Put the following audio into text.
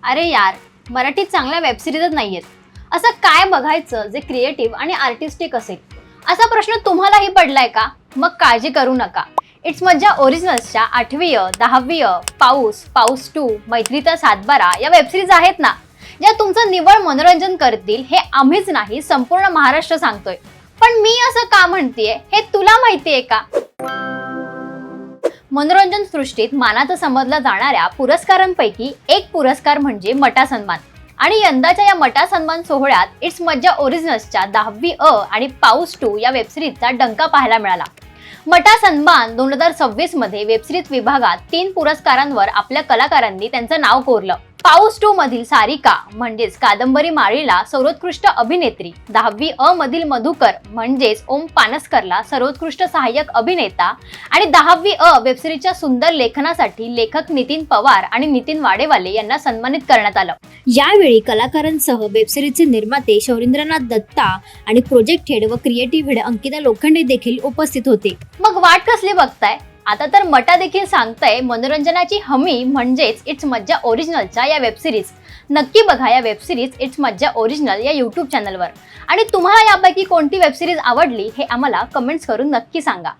अरे यार, मराठीत चांगल्या वेबसिरीजच नाहीयेत. असं काय बघायचं जे क्रिएटिव्ह आणि आर्टिस्टिक असेल? असा प्रश्न तुम्हालाही पडलाय का? मग काळजी करू नका. इट्स मज्जा ओरिजिनल्सच्या 8वी अ, 10वी अ, पाऊस, पाऊस 2, मैत्रीचा सातबारा या वेबसिरीज आहेत ना, ज्या तुमचं निव्वळ मनोरंजन करतील हे आम्हीच नाही संपूर्ण महाराष्ट्र सांगतोय. पण मी असं का म्हणतेय हे तुला माहितीये का? मनोरंजन सृष्टीत मानाचा समजला जाणाऱ्या पुरस्कारांपैकी एक पुरस्कार म्हणजे मटा सन्मान. आणि यंदाच्या या मटा सन्मान सोहळ्यात इट्स मज्जा ओरिजिनल्सच्या 10वी अ आणि पाऊस 2 या वेबसिरीजचा डंका पाहायला मिळाला. मटा सन्मान 2026 मध्ये वेबसिरीज विभागात 3 पुरस्कारांवर आपल्या कलाकारांनी त्यांचं नाव कोरलं. पाऊस 2 मधील सारिका म्हणजेच कादंबरी माळीला सर्वोत्कृष्ट अभिनेत्री, 10वी अ मधील मधुकर म्हणजेच ओम पानसकरला सर्वोत्कृष्ट सहाय्यक अभिनेता आणि 10वी अ वेबसिरीजच्या सुंदर लेखनासाठी लेखक नितीन पवार आणि नितीन वाडेवाले यांना सन्मानित करण्यात आलं. यावेळी कलाकारांसह वेबसिरीजचे निर्माते शौरिंद्रनाथ दत्ता आणि प्रोजेक्ट हेड व क्रिएटिव्ह हेड अंकिता लोखंडे देखील उपस्थित होते. मग वाट कसली बघताय? आता तर मटा देखील सांगताय मनोरंजनाची हमी म्हणजेच इट्स मज्जा ओरिजिनलच्या या वेबसिरीज. नक्की बघा या वेबसिरीज इट्स मज्जा ओरिजिनल या यूट्यूब चॅनलवर. आणि तुम्हाला यापैकी कोणती वेबसिरीज आवडली हे आम्हाला कमेंट्स करून नक्की सांगा.